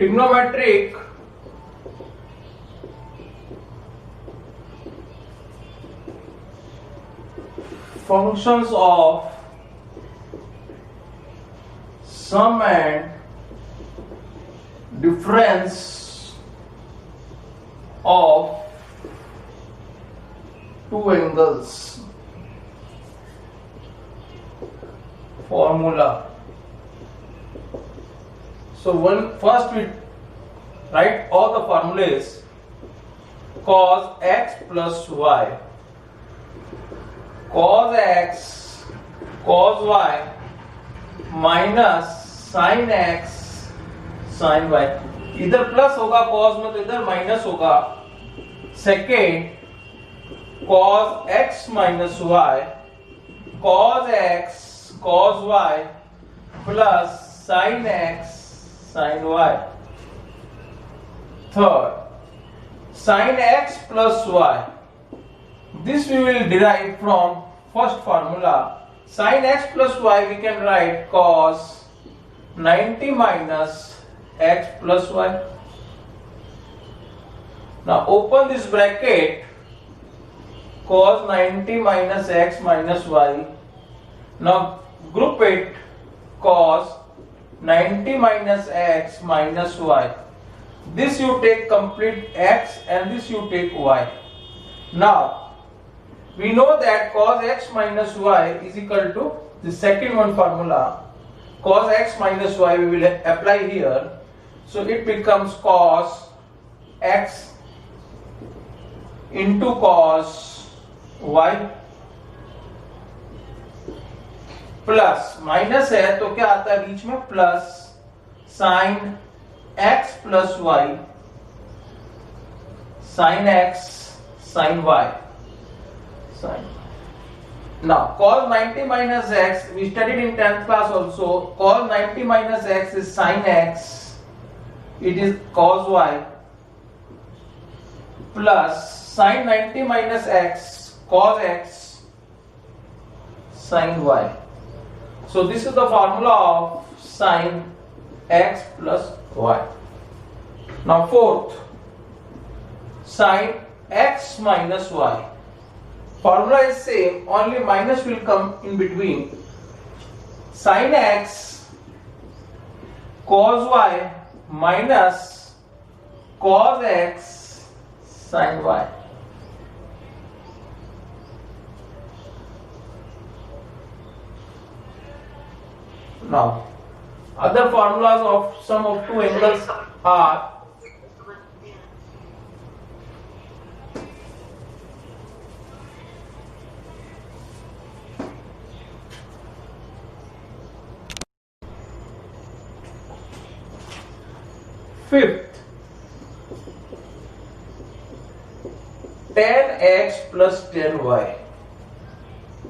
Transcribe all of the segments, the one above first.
trigonometric functions of sum and difference of two angles. Formula. So first we write all the formulas. Cos x plus y, cos x cos y minus sin x sin y. इधर plus होगा cos में, तो इधर minus होगा. Second cos x minus y, cos x cos y plus sin x sin y. Third, sin x plus y. This we will derive from first formula. Sin x plus y we can write cos 90 minus x plus y. Now open this bracket, cos 90 minus x minus y. Now group it, cos 90 minus x minus y. This you take complete x and this you take y. Now we know that cos x minus y is equal to the second one formula. Cos x minus y we will apply here. So it becomes cos x into cos y plus minus है तो क्या आता है बीच में, plus sine x plus y, sine x sine y. Sin. Now cos 90 minus x we studied in 10th class also. Cos 90 minus x is sin x, it is cos y, plus sin 90 minus x cos x sin y. So this is the formula of sin x plus y. Now fourth, sin x minus y. Formula is same, only minus will come in between. Sin x cos y minus cos x sin y. Now other formulas of sum of two angles are fifth, tan x plus tan y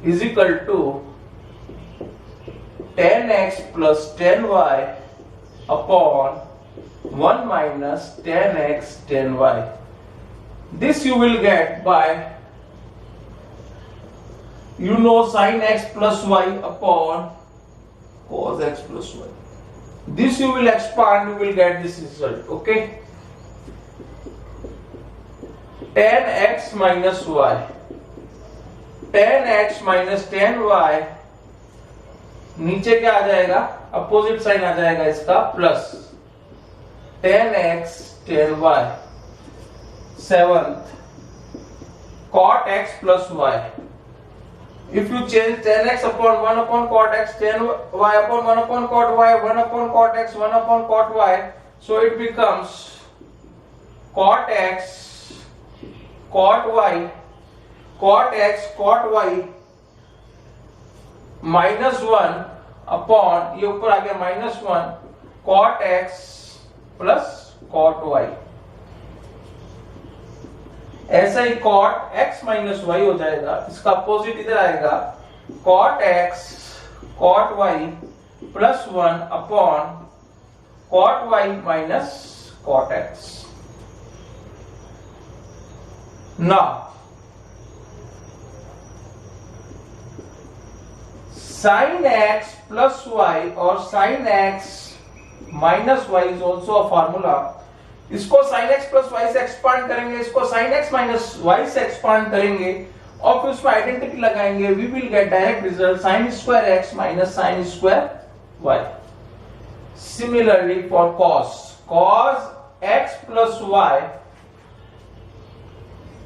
is equal to tan x plus tan y upon 1 minus tan x tan y. This you will get by, you know, sin x plus y upon cos x plus y. This you will expand, you will get this result. Okay, tan x minus y, tan x minus tan y, नीचे क्या आ जाएगा, opposite sign आ जाएगा इसका, plus tan x tan y. Seventh, cot x plus y. If you change tan x upon 1 upon cot x, tan y upon 1 upon cot y, 1 upon cot x, 1 upon cot y, so it becomes cot x cot y, cot x cot y minus 1 upon, ये ऊपर आ गया minus 1 cot x plus cot y. ऐसा ही cot x minus y हो जाएगा, इसका opposite इधर आएगा, cot x cot y plus 1 upon cot y minus cot x. Now sin x plus y or sin x minus y is also a formula. इसको sine x plus y से expand करेंगे, इसको sine x minus y से expand करेंगे और फिर उसमें identity लगाएंगे, we will get direct result sine square x minus sine square y. Similarly for cos x plus y,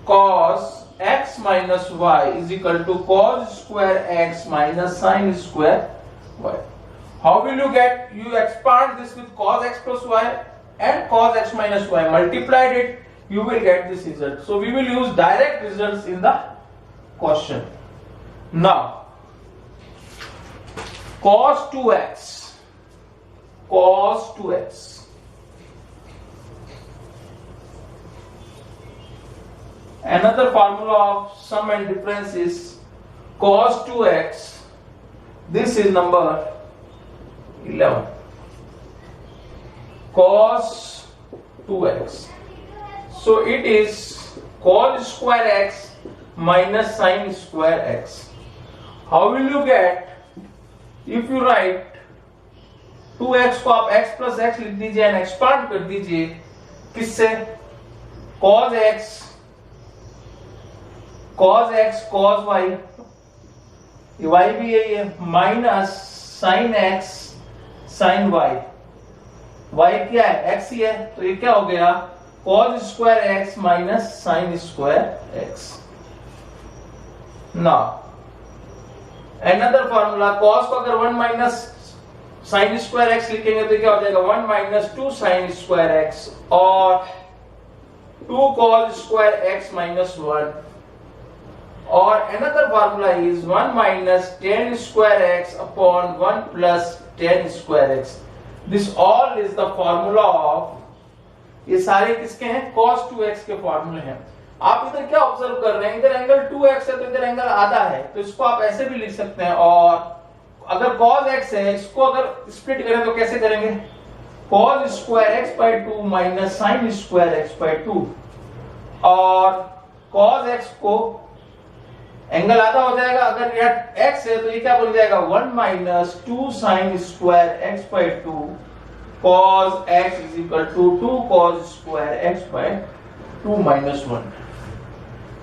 cos x minus y is equal to cos square x minus sin square y. How will you get? You expand this with cos x plus y and cos x minus y, multiplied it, you will get this result. So we will use direct results in the question. Now cos 2x, cos 2x, another formula of sum and difference is cos 2x, this is number 11, cos 2x, so it is cos square x minus sin square x. How will you get? If you write 2x को आप x plus x लिख दीजिए and expand कर दीजिए किससे? cos x cos y, y भी यही है, minus sin x sin y, y क्या है? x ही है, तो ये क्या हो गया? cos square x minus sin square x. Now another formula, cos को अगर 1 माइनस sin square x लिखेंगे तो क्या हो जाएगा? 1 माइनस 2 sin square x और 2 cos square x minus 1. Or another formula is 1 minus tan square x upon 1 plus tan square x. This all is the formula of, ये सारे किसके हैं? cos 2x के फॉर्मूले हैं। आप इधर क्या ऑब्जर्व कर रहे हैं? इधर एंगल 2x है तो इधर एंगल आधा है, तो इसको आप ऐसे भी लिख सकते हैं। और अगर cos x है, इसको अगर स्प्लिट करें तो कैसे करेंगे? cos square x by 2 minus sin square x by 2, और cos x को एंगल आधा हो जाएगा, अगर यह x है तो ये क्या बन जाएगा? 1 minus 2 sin square x by 2 cos x is equal to 2 cos square x by 2 minus 1.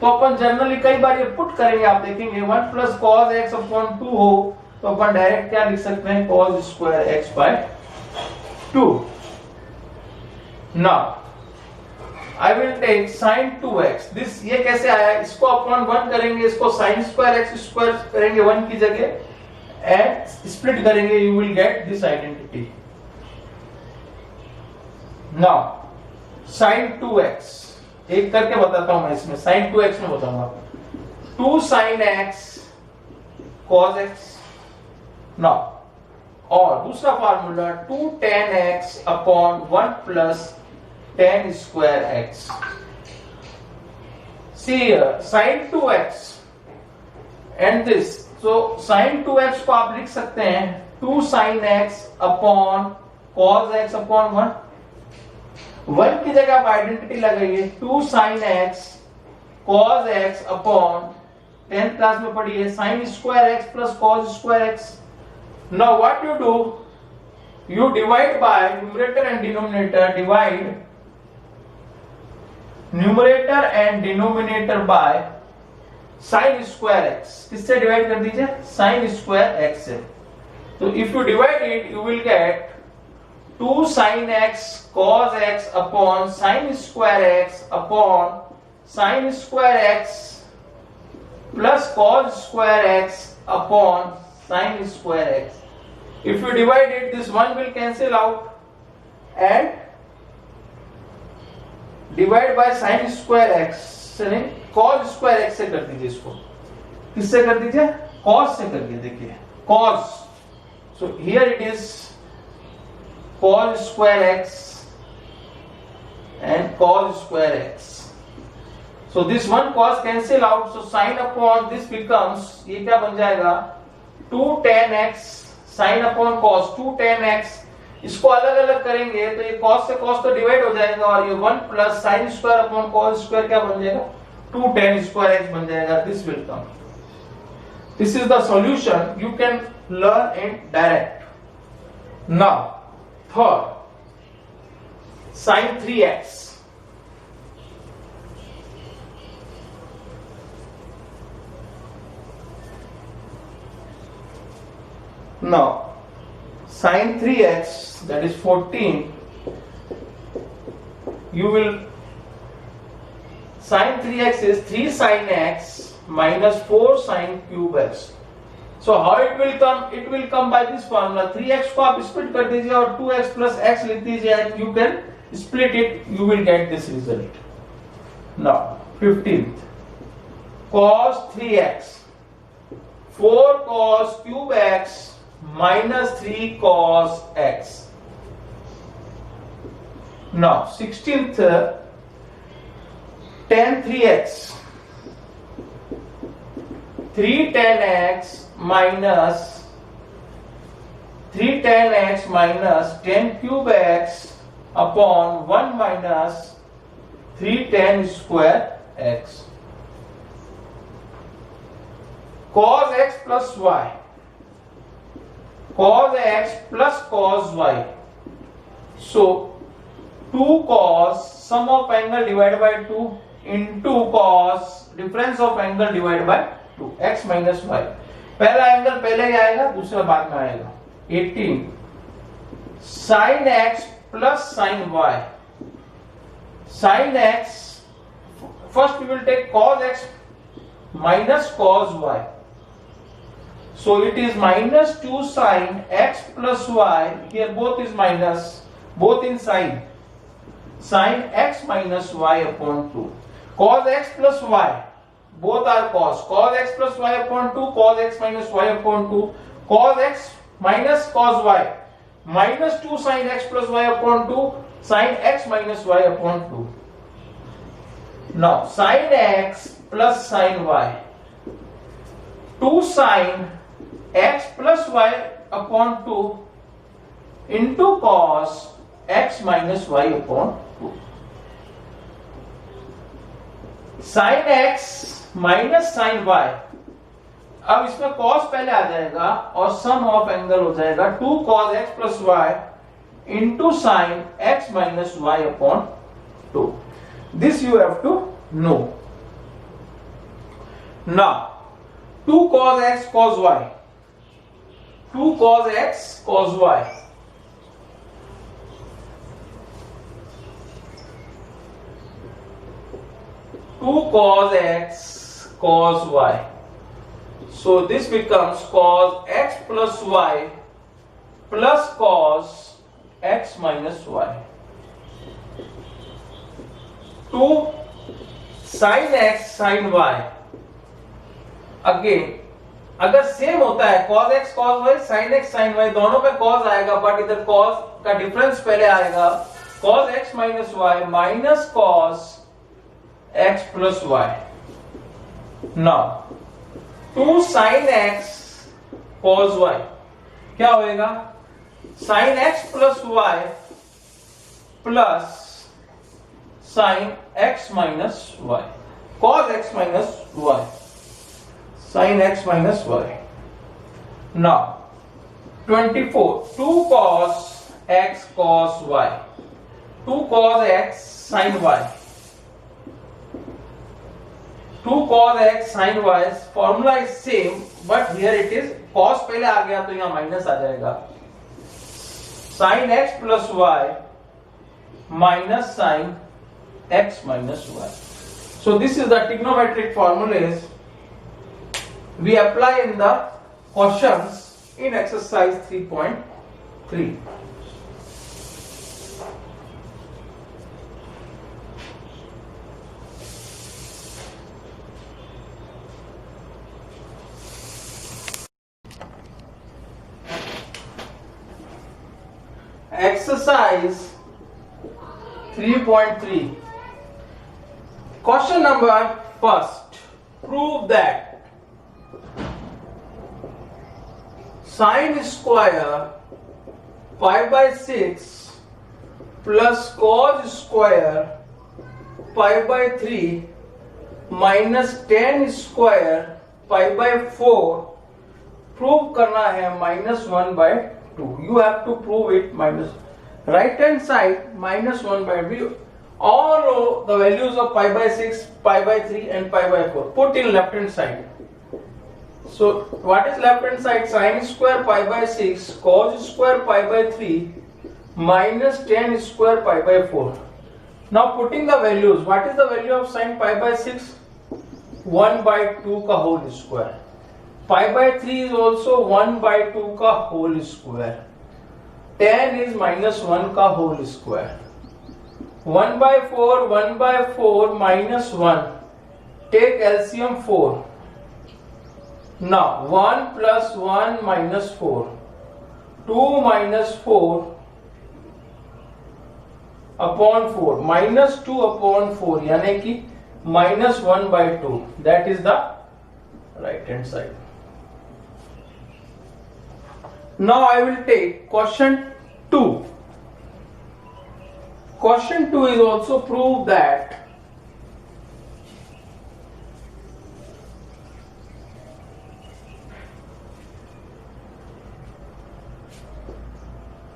तो अपन जनरली कई बार ये पुट करेंगे, आप देखेंगे 1 plus cos x upon 2 हो तो अपन डायरेक्ट क्या लिख सकते हैं? cos square x by 2. Now I will take sin 2x. This ये कैसे आया? इसको अपॉन 1 करेंगे, इसको sin square x square करेंगे 1 की जगह एंड स्प्लिट करेंगे, you will get this identity. Now sin 2x एक करके बताता हूं मैं, इसमें sin 2x में बताऊंगा 2 sin x cos x. Now और दूसरा formula 2 tan x upon 1 plus tan square x. See here sin 2x and this, so sin 2x को आप लिख सकते हैं 2 sin x upon cos x upon 1. 1 की जगह आप आइडेंटिटी लगाइए 2 sin x cos x upon 10th class में पढ़िए sin square x plus cos square x. Now what you do? You divide by numerator and denominator, divide numerator and denominator by sin square x. किससे divide कर दीजिए? sin square x से। तो if you divide it, you will get 2 sin x cos x upon sin square x upon sin square x plus cos square x upon sin square x. If you divide it, this one will cancel out and divide by sin square x से नहीं cos square x से कर दीजिए। इसको किससे कर दीजिए? cos से करिए। देखिए cos, so here it is cos square x and cos square x. So this one cos cancel out, so sin upon this becomes, ये क्या बन जाएगा? 2 tan x sin upon cos, 2 tan x। इसको अलग अलग करेंगे तो ये cos से cos तो डिवाइड हो जाएगा और ये 1 plus sin square upon cos square क्या बन जाएगा? 2 tan स्क्वायर x बन जाएगा। This will come. This is the solution, you can learn in direct. Now Third, sin 3x. Now, sin 3x, that is 14, you will, sin 3x is 3 sin x minus 4 sin cube x. So how it will come? It will come by this formula. 3x को आप split कर दीजिए और 2x plus x लिख दीजिए and you can split it. You will get this result. Now 15th, cos 3x, 4 cos cube x minus 3 cos x. Now 16th, tan 3x, 3 tan x minus 10 cube x upon 1 minus 3 tan square x. Cos x plus y, cos x plus cos y. So 2 cos sum of angle divided by 2 into cos difference of angle divided by 2 x minus y. पहला angle पहले ही आएगा, दूसरा बाद में आएगा. 18 sin x plus sin y. Sin x, first we will take cos x minus cos y. So it is minus 2 sin x plus y. Here both is minus, both in sin. Sin x minus y upon 2. Cos x plus y. Both are cos. Cos x plus y upon 2. Cos x minus y upon 2. Cos x minus cos y. Minus 2 sin x plus y upon 2. Sin x minus y upon 2. Now sin x plus sin y. 2 sin x plus y upon 2 into cos x minus y upon 2. Sin x minus sine y. अब इसमें cos पहले आ जाएगा और सम of angle हो जाएगा 2 cos x plus y into sin x minus y upon 2. This you have to know. Now 2 cos x cos y, 2 cos x cos y. Two cos x cos y. So this becomes cos x plus y plus cos x minus y. 2 sin x sin y. Again, अगर same होता है cos x cos y, sin x sin y दोनों में cos आएगा, but इधर cos का difference पहले आएगा. cos x minus y minus cos x plus y. Now 2 sin x cos y क्या होएगा? sin x plus y plus sin x minus y. Cos x minus y. Sin x minus y. Now 24. 2 cos x cos y. 2 cos x sin y. 2 cos x sin y. Formula is same, but here it is cos पहले आ गया तो यहाँ minus आ जाएगा. Sin x plus y minus sin x minus y. So this is the trigonometric formulas we apply in the questions in exercise 3.3. Exercise 3.3. Question number first. Prove that sin square pi by 6 plus cos square pi by 3 minus tan square pi by 4 prove करना है -1/2. You have to prove it minus Right hand side minus 1 by, we all know the values of pi by 6, pi by 3 and pi by 4. Put in left hand side. So what is left hand side? Sin square pi by 6 cos square pi by 3 minus tan square pi by 4. Now putting the values, what is the value of sin pi by 6? 1 by 2 का whole square. Pi by 3 is also 1 by 2 का whole square. Tan is minus 1 का whole square. 1 by 4 minus 1. Take LCM 4. Now 1 plus 1 minus 4. 2 minus 4 upon 4 minus 2 upon 4 यानी कि minus 1 by 2. That is the right hand side. Now I will take question 2. Question 2 is also prove that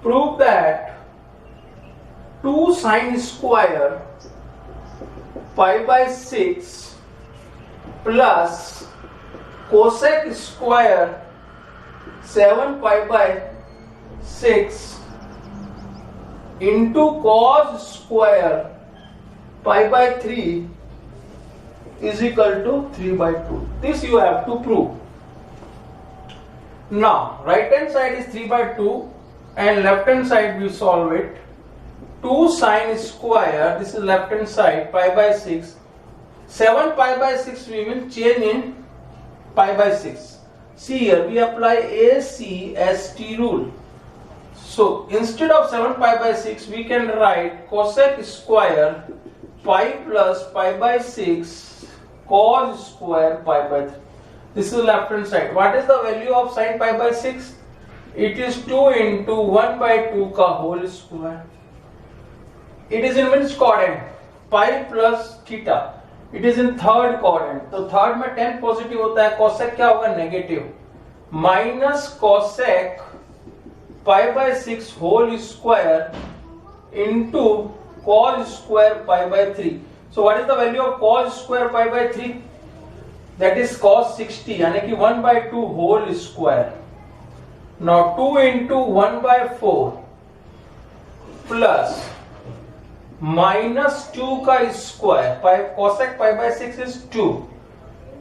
prove that 2 sin square pi by 6 plus cosec square 7 pi by 6 into cos square pi by 3 is equal to 3 by 2. This you have to prove. Now right hand side is 3 by 2 and left hand side we solve it. 2 sin square, this is left hand side, pi by 6. 7 pi by 6 we will change in pi by 6. See here we apply ACST rule. So instead of 7 pi by 6 we can write cosec square pi plus pi by 6 cos square pi by 3. This is left hand side. What is the value of sin pi by 6? It is 2 into 1 by 2 का whole square. It is in which quadrant? Pi plus theta. It is in third quadrant. तो third में tan positive होता है, cosec क्या होगा? Negative. Minus cosec pi by 6 whole square into cos square pi by 3. So what is the value of cos square pi by 3? That is cos 60 यानी कि 1 by 2 whole square. Now 2 into 1 by 4 plus minus 2 का square, cosec pi by 6 is 2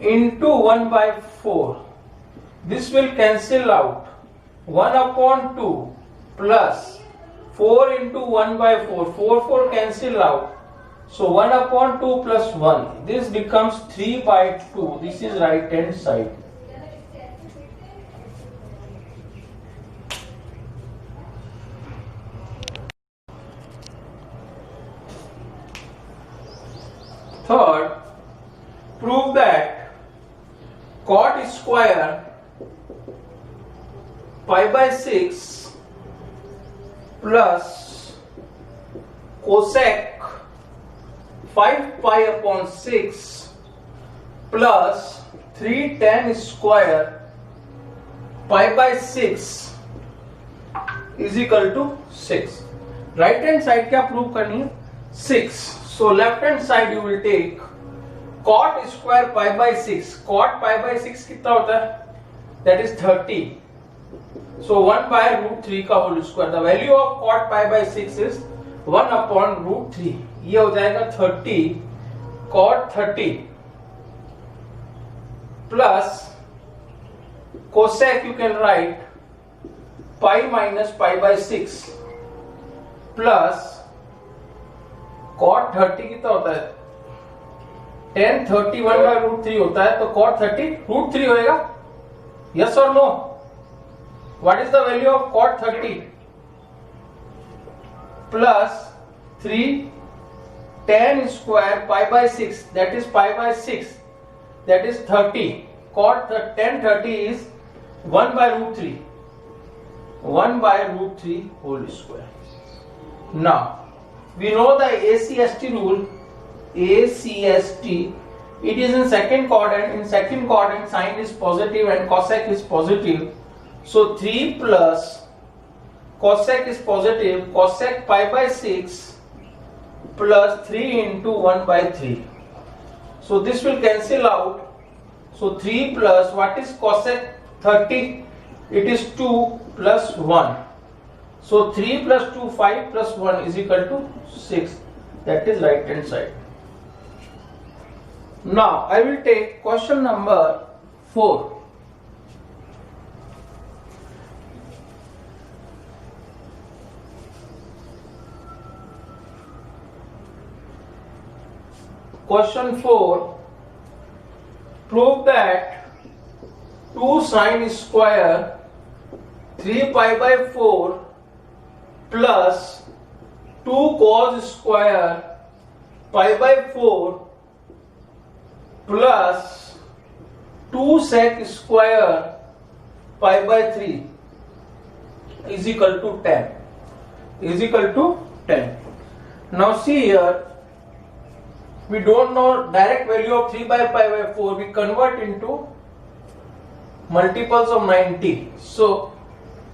into 1 by 4. This will cancel out. 1 upon 2 plus 4 into 1 by 4. 4 cancel out. So 1 upon 2 plus 1. This becomes 3 by 2. This is right hand side. Third, prove that cot square pi by 6 plus cosec 5 pi upon 6 plus 3 tan square pi by 6 is equal to 6. Right hand side क्या prove करनी है? 6. So left hand side you will take cot square pi by 6. Cot pi by 6 कितना होता है? That is 30. So 1 by root 3 का whole square. The value of cot pi by 6 is 1 upon root 3. ये हो जाएगा 30 cot 30 plus cosec you can write pi minus pi by 6 plus cot 30 कितना होता है? tan 31 by root 3 होता है, तो cot 30 root 3 होएगा. Yes or no? What is the value of cot 30? Plus 3 tan square pi by 6, that is pi by 6, that is 30. Cot tan 30 is 1 by root 3. 1 by root 3 whole square. Now we know the ACST rule. ACST, it is in second quadrant. In second quadrant sine is positive and cosec is positive. So 3 plus cosec is positive, cosec pi by 6 plus 3 into 1 by 3. So this will cancel out. So 3 plus, what is cosec 30? It is 2 plus 1. So 3 plus 2, 5 plus 1 is equal to 6. That is right hand side. Now I will take question number 4. Question 4. Prove that 2 sine square 3 pi by 4 plus 2 cos square pi by 4 plus 2 sec square pi by 3 is equal to 10. Is equal to 10. Now see here, we don't know direct value of 3 by pi by 4. We convert into multiples of 90. So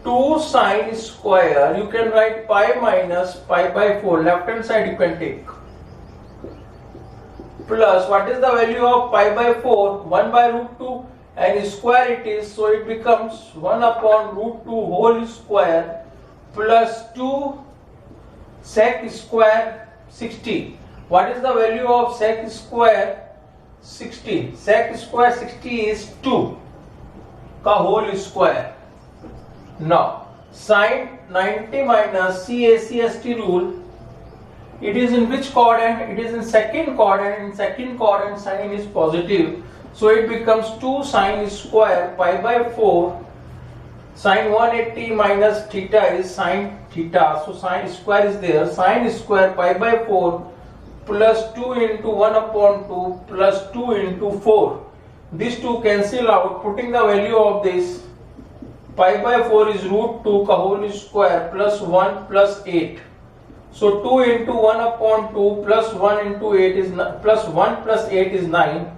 2 sine square, you can write pi minus pi by 4. Left hand side you can take. Plus, what is the value of pi by 4? 1 by root 2, and square it is. So it becomes 1 upon root 2 whole square plus 2 sec square 60. What is the value of sec square 60? Sec square 60 is 2 ka whole square. Now sin 90 minus CACST rule, it is in which quadrant? It is in second quadrant. In second quadrant sin is positive, so it becomes 2 sine square pi by 4. Sin 180 minus theta is sin theta, so sin square is there. Sin square pi by 4 plus 2 into 1 upon 2 plus 2 into 4. These two cancel out. Putting the value of this, pi by 4 is root 2 ka whole square plus 1 plus 8. So 2 into 1 upon 2 plus 1 into 8 is plus 1 plus 8 is 9.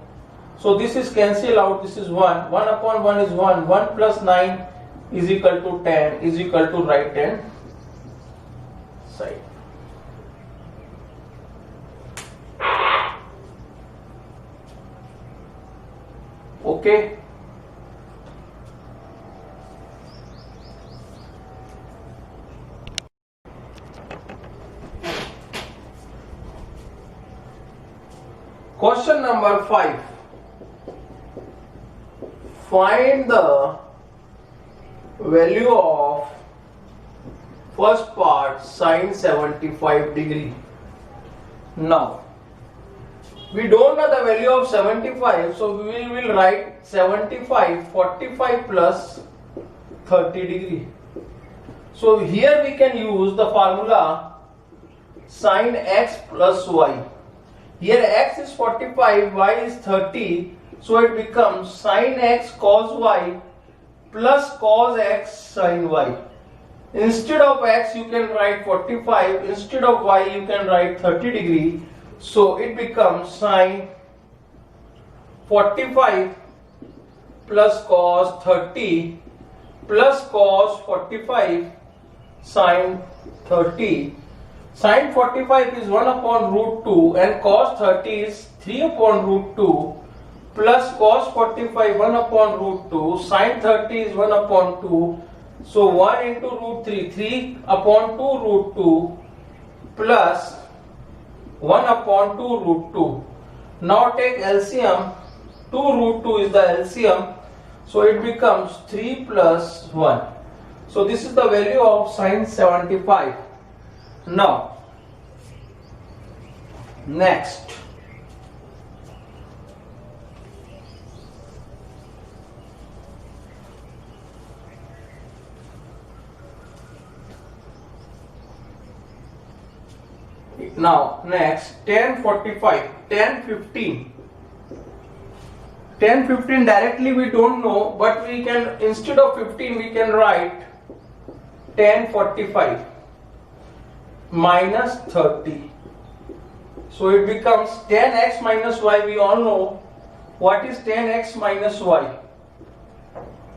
So this is cancel out. This is 1. 1 upon 1 is 1. 1 plus 9 is equal to 10, is equal to right hand side. Okay. Question number 5. Find the value of first part sine 75 degree. Now we don't know the value of 75, so we will write 75, 45 plus 30 degree. So here we can use the formula sin x plus y. Here x is 45, y is 30, so it becomes sin x cos y plus cos x sin y. Instead of x you can write 45, instead of y you can write 30 degree. So it becomes sin 45 plus cos 30 plus cos 45 sin 30. Sin 45 is 1 upon root 2 and cos 30 is 3 upon root 2 plus cos 45 1 upon root 2. Sin 30 is 1 upon 2. So 1 into root 3, 3 upon 2 root 2 plus 1 upon 2 root 2. Now take LCM. 2 root 2 is the LCM. So it becomes 3 plus 1. So this is the value of sin 75. Now, next. Now, next, 10, 45, 10, 15. 10, 15 directly we don't know, but we can, instead of 15, we can write 10, 45 minus 30. So it becomes 10x minus y. We all know what is 10x minus y.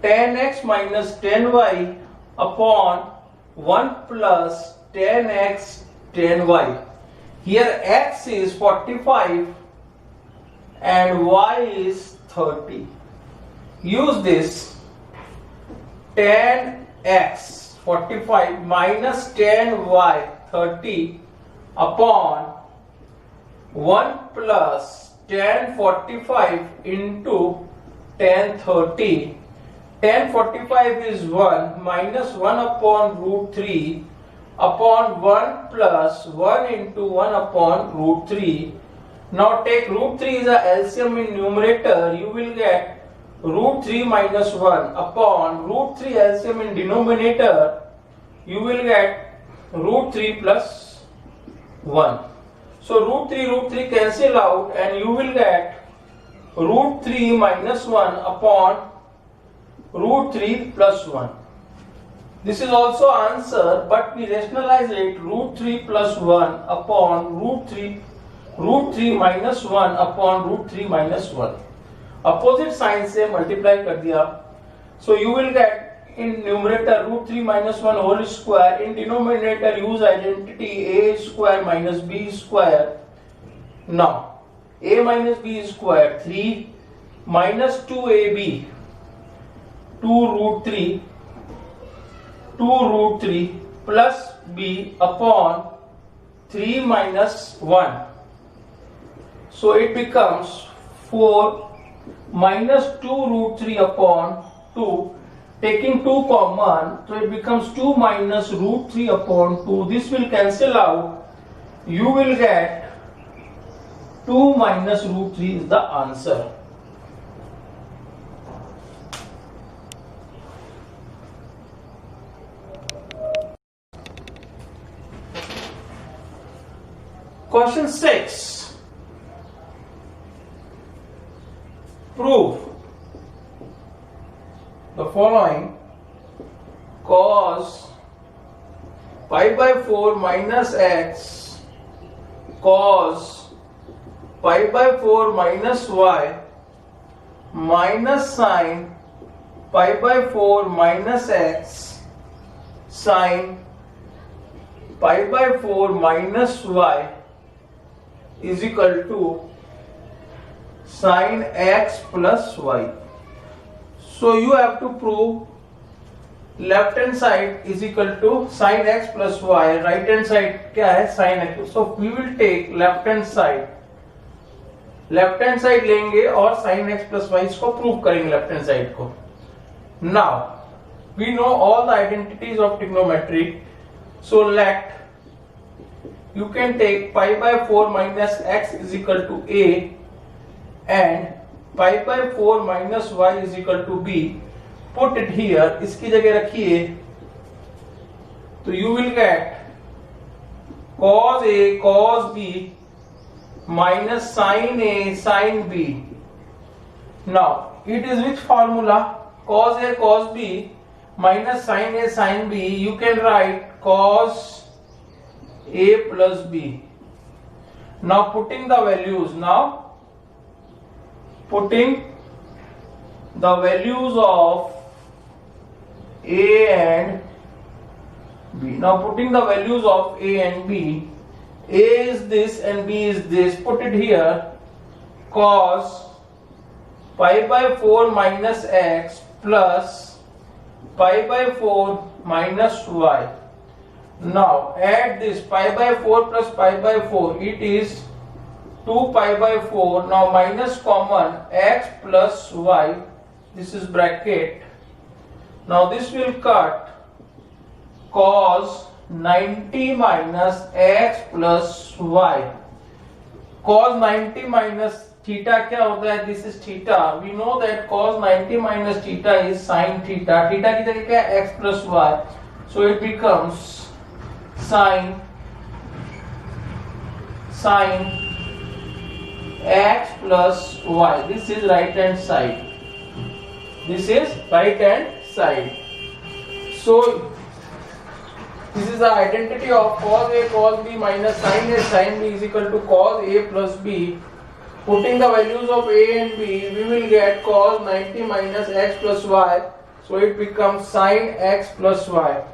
10x minus 10y upon 1 plus 10x 10y. Here x is 45 and y is 30. Use this 10x 45 minus 10y 30 upon 1 plus 1045 into 1030. 1045 is 1 minus 1 upon root 3 upon 1 plus 1 into 1 upon root 3. Now take root 3 is a LCM in numerator. You will get root 3 minus 1 upon root 3 LCM in denominator. You will get root 3 plus 1. So root 3 cancel out and you will get root 3 minus 1 upon root 3 plus 1. This is also answer, but we rationalize it root 3 plus 1 upon root 3 minus 1 upon root 3 minus 1. Opposite sign से multiply कर दिया. So you will get in numerator root 3 minus 1 whole square. In denominator use identity a square minus b square. Now a minus b square 3 minus 2ab 2 root 3 plus b upon 3 minus 1. So it becomes 4 minus 2 root 3 upon 2. Taking 2 common, so it becomes 2 minus root 3 upon 2. This will cancel out. You will get 2 minus root 3 is the answer. Question 6. Prove the following. Cos pi by 4 minus x cos pi by 4 minus y minus sin pi by 4 minus x sin pi by 4 minus y is equal to sin x plus y. So you have to prove left hand side is equal to sin x plus y, right hand side क्या है sin x. So we will take left hand side लेंगे और sin x plus y इसको prove करेंगे left hand side को. Now we know all the identities of trigonometry. So let you can take pi by 4 minus x is equal to a and pi by 4 minus y is equal to b. Put it here. इसकी जगह रखिए तो you will get cos a cos b minus sin a sin b. Now it is which formula? Cos a cos b minus sin a sin b. You can write cos a plus b. Now putting the values of a and b. Now putting the values of a and b. A is this and b is this. Put it here. Cos pi by 4 minus x plus pi by 4 minus y. Now add this pi by 4 plus pi by 4. It is 2 pi by 4. Now minus common x plus y. This is bracket. Now this will cut cos 90 minus x plus y. Cos 90 minus theta क्या होता है? This is theta. We know that cos 90 minus theta is sin theta. Theta की जगह क्या है? X plus y. So it becomes sin x plus y. This is right hand side. This is right hand side. So this is the identity of cos a cos b minus sin a sin b is equal to cos a plus b. Putting the values of a and b, we will get cos 90 minus x plus y. So it becomes sin x plus y.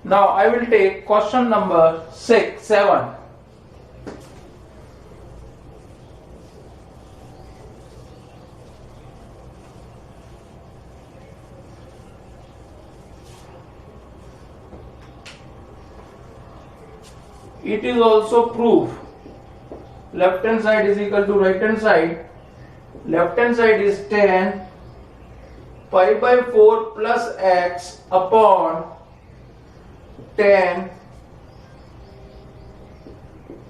Now I will take question number 7. It is also proof. Left hand side is equal to right hand side. Left hand side is 10 pi by 4 plus x upon 10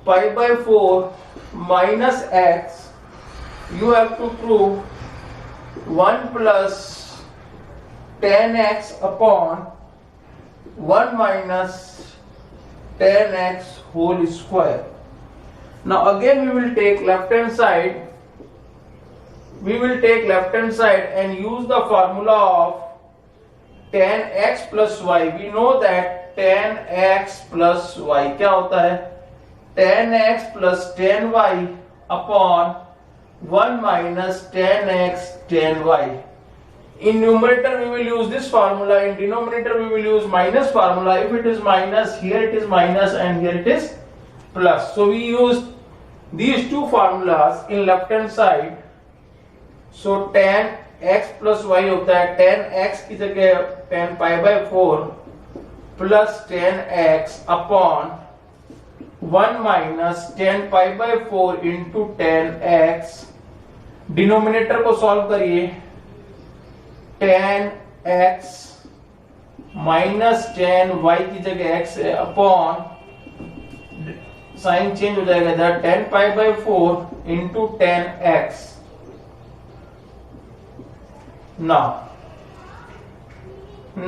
pi by 4 minus x. You have to prove 1 plus 10x upon 1 minus 10x whole square. Now again we will take left hand side. We will take left hand side and use the formula of 10x plus y. We know that 10x plus y क्या होता है? 10x plus 10y upon 1 minus 10x 10y. In numerator we will use this formula, in denominator we will use minus formula. If it is minus, here it is minus and here it is plus. So we use these two formulas in left hand side. So 10x plus y होता है 10x की जगह 10 pi by 4 plus 10x upon 1 minus 10 pi by 4 into 10x. Denominator को solve करिए. 10x minus 10y की जगह x है upon sine change हो जाएगा 10 pi by 4 into 10x.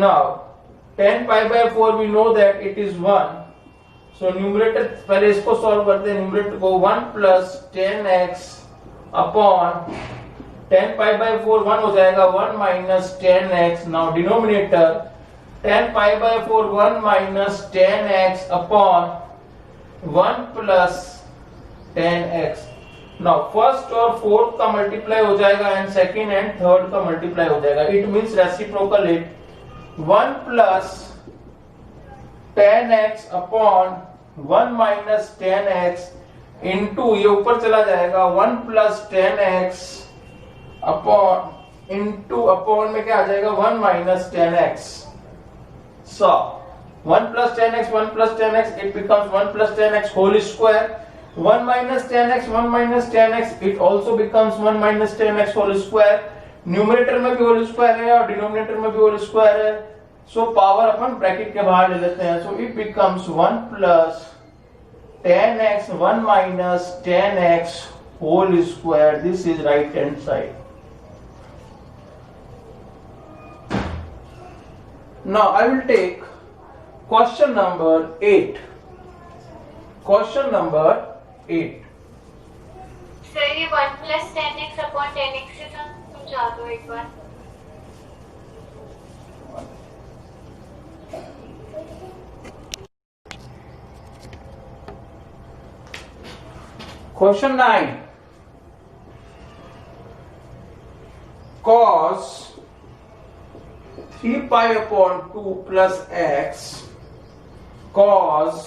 now 10 pi by 4 we know that it is 1. so numerator पहले इसको solve करते हैं. numerator को 1 plus 10x upon 10 pi by 4 1 हो जाएगा 1 minus 10x. now denominator 10 pi by 4 1 minus 10x upon 1 plus 10x. now first और fourth का multiply हो जाएगा and second and third का multiply हो जाएगा. it means reciprocal it 1 plus 10x upon 1 minus 10x into ये ऊपर चला जाएगा 1 plus 10x upon into upon में क्या आ जाएगा 1 minus 10x. so 1 plus 10x 1 plus 10x it becomes 1 plus 10x whole square. 1 minus 10x 1 minus 10x it also becomes 1 minus 10x whole square. Numerator में भी whole square है और denominator में भी whole square है. सो पावर अपन bracket के बाहर ले लेते हैं. So it becomes 1 plus 10x 1 minus 10x whole square. this is right hand side. now I will take question number 8. question number 8. Sir ये 1 plus 10x upon 10x से समझा दो एक बार. question 9. cos 3 pi upon 2 plus x cos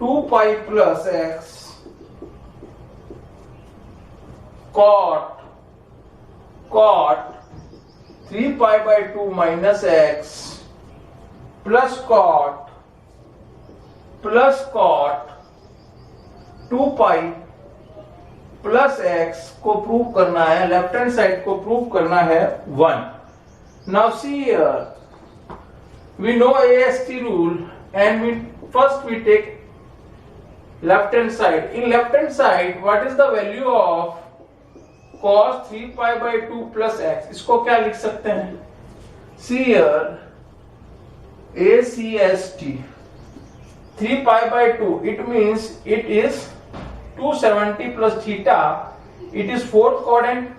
2 pi plus x cot 3 pi by 2 minus x plus cot 2 pi plus x को prove करना है. Left hand side को prove करना है 1. now see here we know AST rule and we take left hand side. in left hand side what is the value of cos 3 pi by 2 plus x. इसको क्या लिख सकते हैं? see here ACST 3 pi by 2 it means it is 270 plus theta. it is fourth quadrant.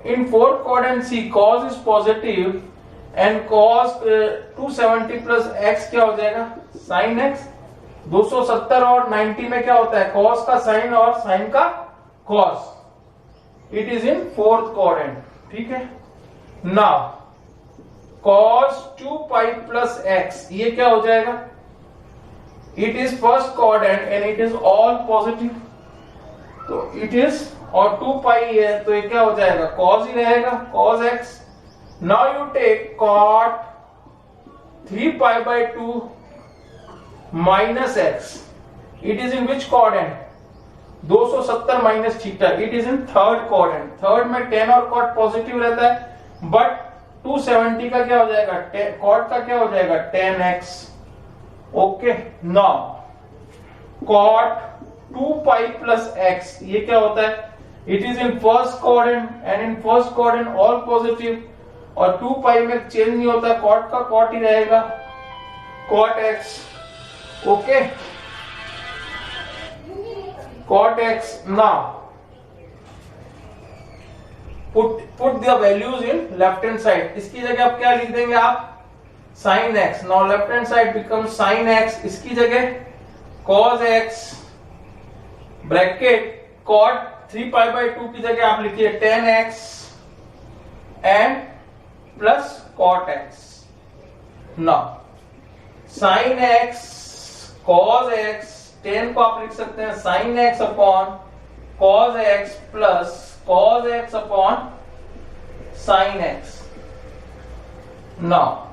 in fourth quadrant see cos is positive and cos 270 plus x क्या हो जाएगा sin x. 270 और 90 में क्या होता है cos का sin और sin का cos. it is in fourth quadrant. ठीक है. now cos 2 pi plus x, ये क्या हो जाएगा? It is first quadrant and it is all positive, तो it is और 2 pi है तो ये क्या हो जाएगा? cos ही रहेगा, cos x. Now you take cot 3 pi by 2 minus x. It is in which quadrant? 270 minus theta. It is in third quadrant. Third में tan और cot पॉजिटिव रहता है, बट 270 का क्या हो जाएगा? cot का क्या हो जाएगा? tan x. Okay, now cot 2 pi plus x, ये क्या होता है? It is in first quadrant and in first quadrant all positive, और 2 pi में चेंज नहीं होता, cot का cot ही रहेगा, cot x. Okay, cot x. Now put the values in left hand side. इसकी जगह आप क्या लिख देंगे? आप sin x. Now left hand side becomes sin x. इसकी जगह cos x bracket cot 3 pi by 2 की जगह आप लिखिए tan x and plus cot x. Now sin x cos x, tan को आप लिख सकते हैं sin x upon cos x plus cos x upon sin x. Now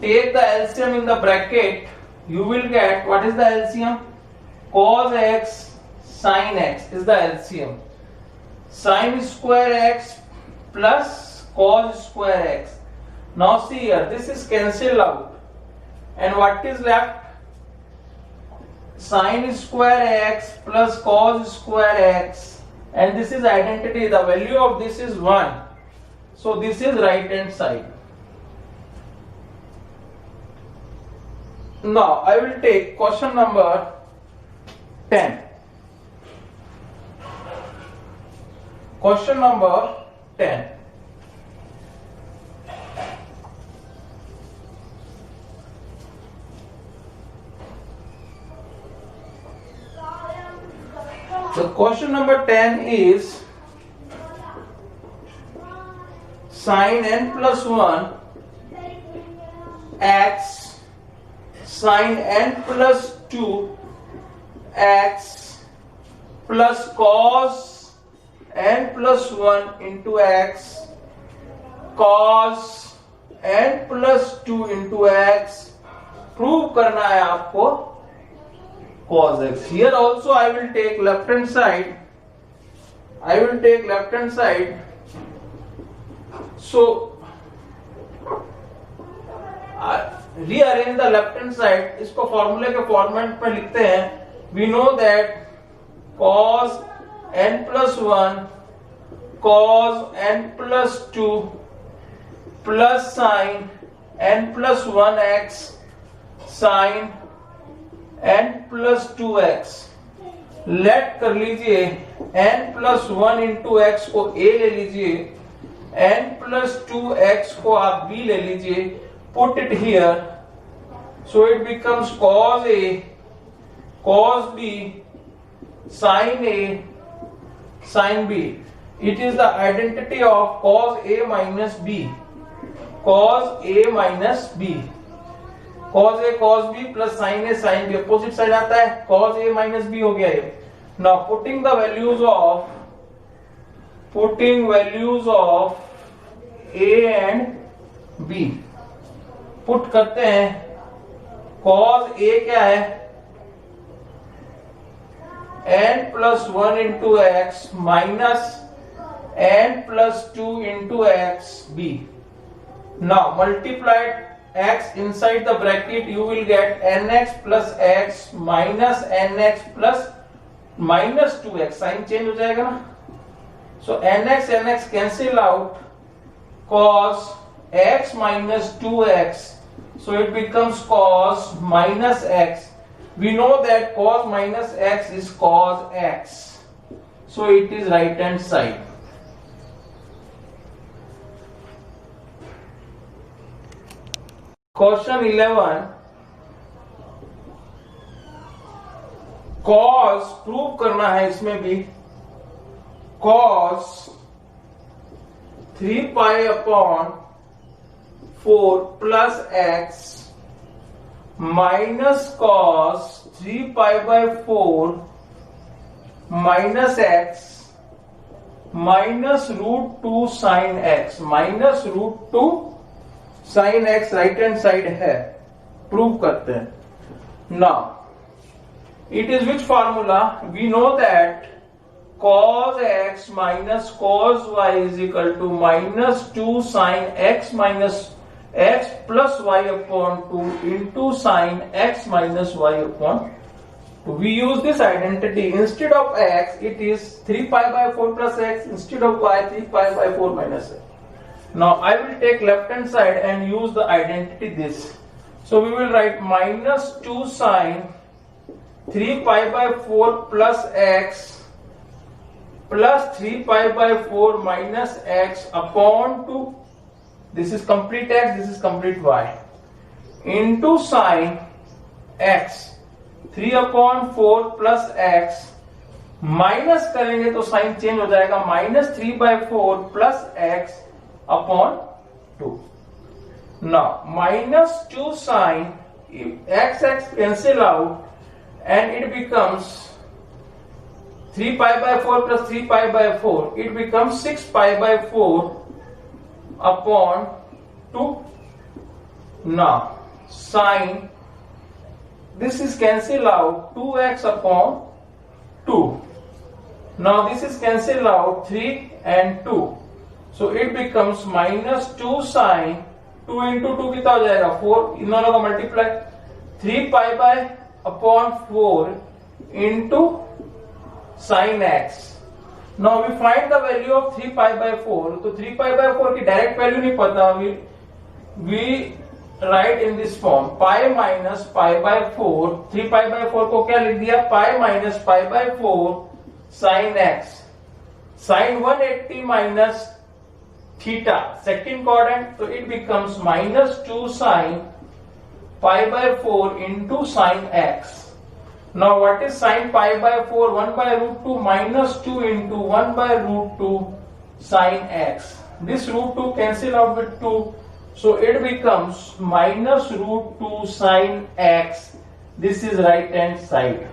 take the LCM in the bracket. You will get, what is the LCM? Cos x sin x is the LCM. Sin square x plus cos square x. Now see here, this is cancelled out, and what is left? Sin square x plus cos square x, and this is identity. The value of this is 1, so this is right hand side. Now I will take question number 10. Question number 10. The question number 10 is sin n plus 1 x sin n plus 2 x plus cos n plus 1 into x cos n plus 2 into x. Prove करना है आपको cos x. Here also I will take left hand side. I will take left hand side. So rearrange the left hand side. इसको फॉर्मूले के format में लिखते हैं. We know that cos n plus 1 cos n plus 2 plus sin n plus 1x sin n plus 2x. Let कर लीजिए n plus 1 into x को a ले लीजिए, n plus 2x को आप b ले लीजिए. Put it here, so it becomes cos a cos b sin a sin b. It is the identity of cos a minus b. Cos a minus b. cos a cos b plus sin a sin b. Opposite side आता है, cos a minus b हो गया ये. Now putting values of a and b. Put करते हैं. cos a क्या है? n plus 1 into x minus n plus 2 into x b. Now multiply x inside the bracket, you will get nx plus x minus nx plus minus 2x. Sine change हो जाएगा ना, so nx cancel out, cos x minus 2x, so it becomes cos minus x. We know that cos minus x is cos x, so it is right hand side. Question 11. cos prove करना है, इसमें भी cos 3 pi upon 4 plus x minus cos 3 pi by 4 minus x minus root 2 sin x minus root 2 sin x right hand side है, prove करते हैं। Now it is which formula? We know that cos x minus cos y is equal to minus 2 sin x minus x plus y upon 2 into sin x minus y upon 2. We use this identity. Instead of x, it is 3 pi by 4 plus x. Instead of y, 3 pi by 4 minus x. Now I will take left hand side and use the identity this. So we will write minus 2 sin 3 pi by 4 plus x plus 3 pi by 4 minus x upon 2. This is complete x, this is complete y. Into sin x 3 upon 4 plus x minus करेंगे तो sign change हो जाएगा, minus 3 by 4 plus x upon 2. Now minus 2 sin x cancel out and it becomes 3 pi by 4 plus 3 pi by 4. It becomes 6 pi by 4 upon 2. Now sin this is cancel out 2x upon 2. Now this is cancel out 3 and 2. So it becomes minus 2 sin 2 into 2 कितना हो जाएगा 4, इन दोनों का multiply 3 pi by upon 4 into sin x. Now we find the value of 3 pi by 4. तो 3 pi by 4 की direct value नहीं पता, we write in this form pi minus pi by 4. 3 pi by 4 को क्या लिख दिया, pi minus pi by 4 sin x. Sin 180 minus theta second quadrant, so it becomes minus 2 sin pi by 4 into sin x. Now what is sin pi by 4? 1 by root 2 minus 2 into 1 by root 2 sin x. This root 2 cancel out with 2, so it becomes minus root 2 sin x. This is right hand side.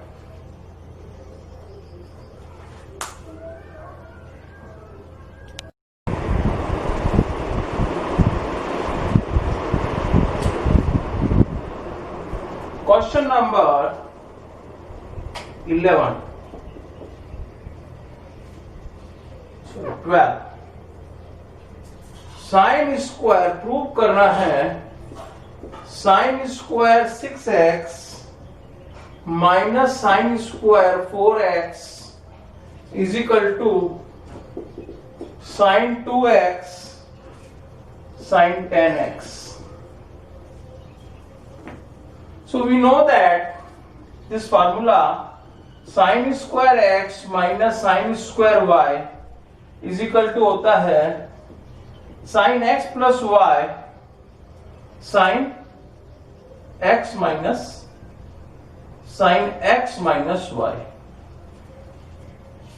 Question number 11. 12. Sine square prove करना है, sine square 6x minus sine square 4x is equal to sine 2x sine 10x. So we know that this formula sin square x minus sin square y is equal to होता है sin x plus y sin x minus y.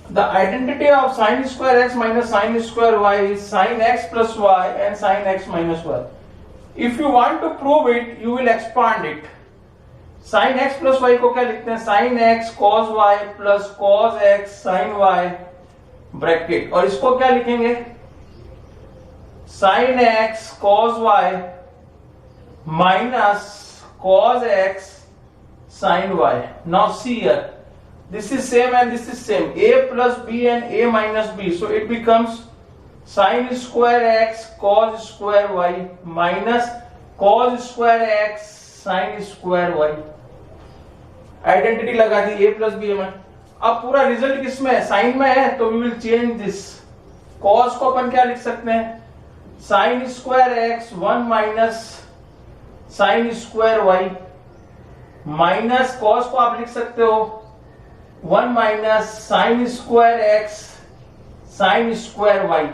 The identity of sin square x minus sin square y is sin x plus y and sin x minus y. If you want to prove it, you will expand it. Sin x plus y को क्या लिखते हैं, sin x cos y plus cos x sin y bracket, और इसको क्या लिखेंगे, sin x cos y minus cos x sin y. Now see here, this is same and this is same, a plus b and a minus b, so it becomes sin square x cos square y minus cos square x sin square y. Identity लगा दी a plus B में. अब पूरा result किसमें है, sign में है, तो we will change this. Cos को अपन क्या लिख सकते हैं, sine square x 1 minus sine square y, minus cos को आप लिख सकते हो 1 minus sine square x sine square y.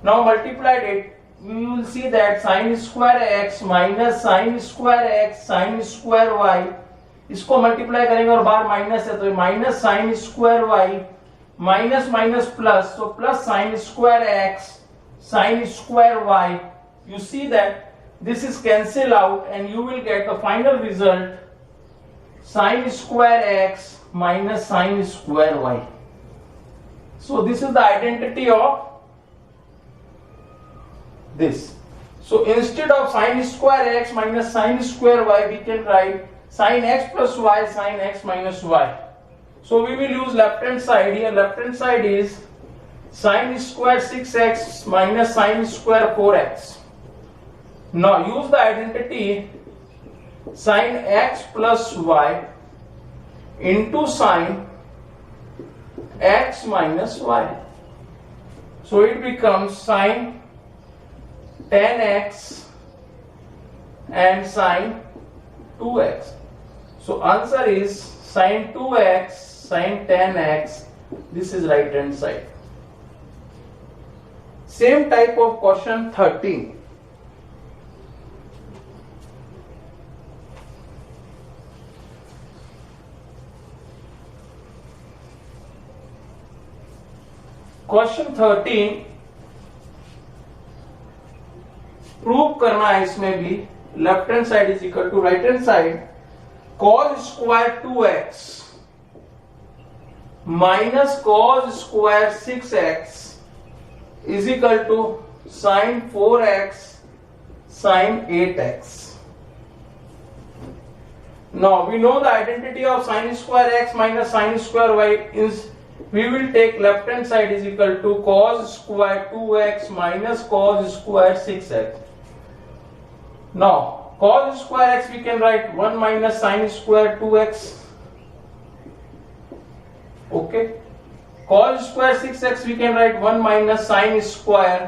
Now multiplied it, we will see that sin square x minus sin square x sin square y, इसको multiply करेंगे और बाहर minus है तो minus sine square y minus minus plus, तो plus sine square x sine square y. You see that this is cancel out and you will get the final result sine square x minus sine square y. So this is the identity of this. So instead of sine square x minus sine square y, we can write sine x plus y sine x minus y. So we will use left hand side. Here left hand side is sine square 6x minus sine square 4x. Now use the identity sine x plus y into sine x minus y. So it becomes sine 10x and sine 2x. So answer is sine 2x, sine 10x. This is right hand side. Same type of question 13. Question 13 prove करना है इसमें भी left hand side is equal to right hand side cos square 2x minus cos square 6x is equal to sin 4x sin 8x. Now we know the identity of sin square x minus sin square y is we will take left hand side is equal to cos square 2x minus cos square 6x. Now cos square x we can write 1 minus sin square 2x. Okay. Cos square 6x we can write 1 minus sin square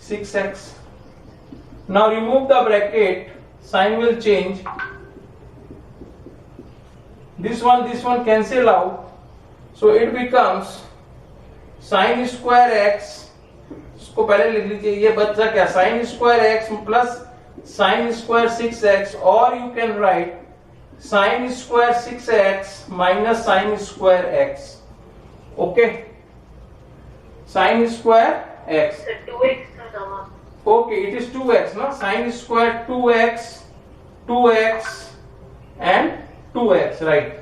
6x. Now remove the bracket, sign will change. This one cancel out. So it becomes sin square x. इसको पहले लिख लीजिए, ये बच्चा क्या sin square x plus sin square 6x, or you can write sin square 6x minus sin square x. Okay, sin square x. 2x का जवाब. Okay, it is 2x, no? Sin square 2x, 2x and 2x, right?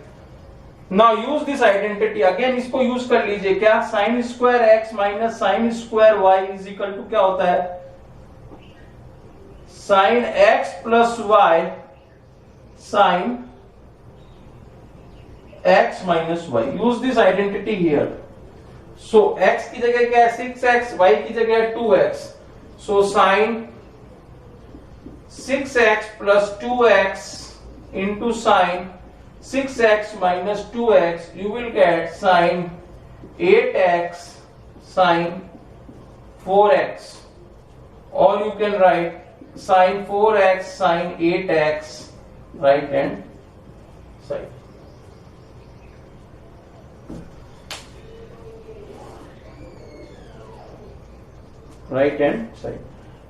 Now use this identity again. इसको use कर लीजिए. क्या sin square x minus sin square y is equal to क्या होता है? Sin x plus y sin x minus y. Use this identity here. So x की जगह क्या है 6x, y की जगह है 2x. So sin 6x plus 2x into sin 6x minus 2x, you will get sin 8x sin 4x, or you can write sin 4x sin 8x right hand side. Right hand side.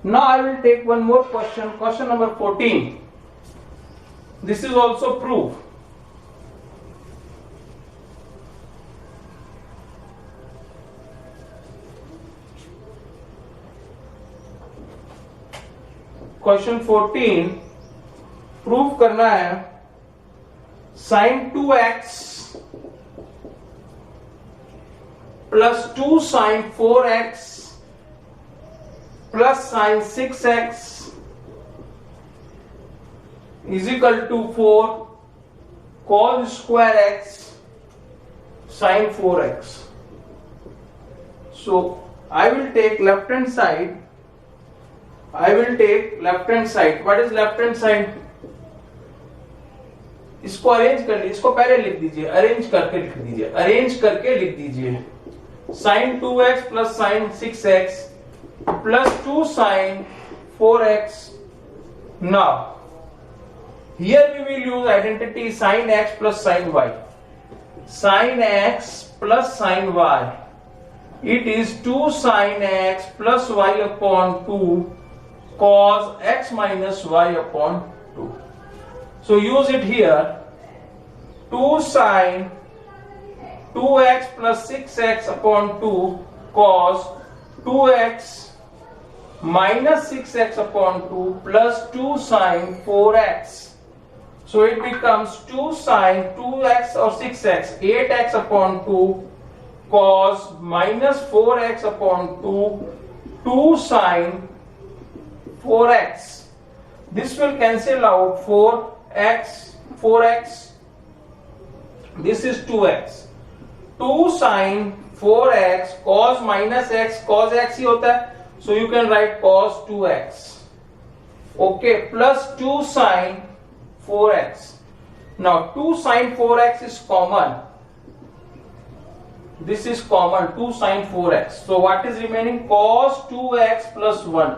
Now I will take one more question, question number 14. This is also proof. Question 14 prove करना है sin 2x plus 2 sin 4x plus sin 6x is equal to 4 cos square x sin 4x. So I will take left hand side. What is left hand side? इसको arrange कर लीजिए. इसको पहले लिख दीजिए, arrange करके लिख दीजिए. sin 2x plus sin 6x plus 2 sin 4x. Now here we will use identity sin x plus sin y. Sin x plus sin y, it is 2 sin x plus y upon 2 cos x minus y upon 2. So use it here. 2 sin 2x plus 6x upon 2 cos 2x minus 6x upon 2 plus 2 sine 4x. So it becomes 2 sine 2x or 6x, 8x upon 2 cos minus 4x upon 2, 2 sine 4x. This will cancel out 4x. This is 2x. 2 sine 4x cos minus x, cos x ही होता है, so you can write cos 2x. Okay, plus 2 sine 4x. Now 2 sine 4x is common. This is common, 2 sine 4x. So what is remaining? Cos 2x plus 1.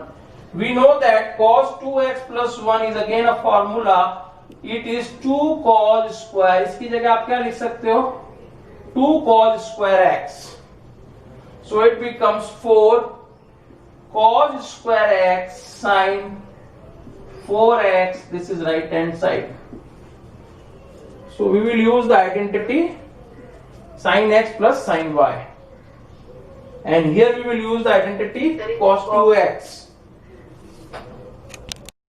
We know that cos 2x plus 1 is again a formula. It is 2 cos square. इसकी जगह आप क्या लिख सकते हो? 2 cos square x. So it becomes 4 cos square x sine 4x. This is right hand side. So we will use the identity sin x plus sin y. And here we will use the identity cos 2x.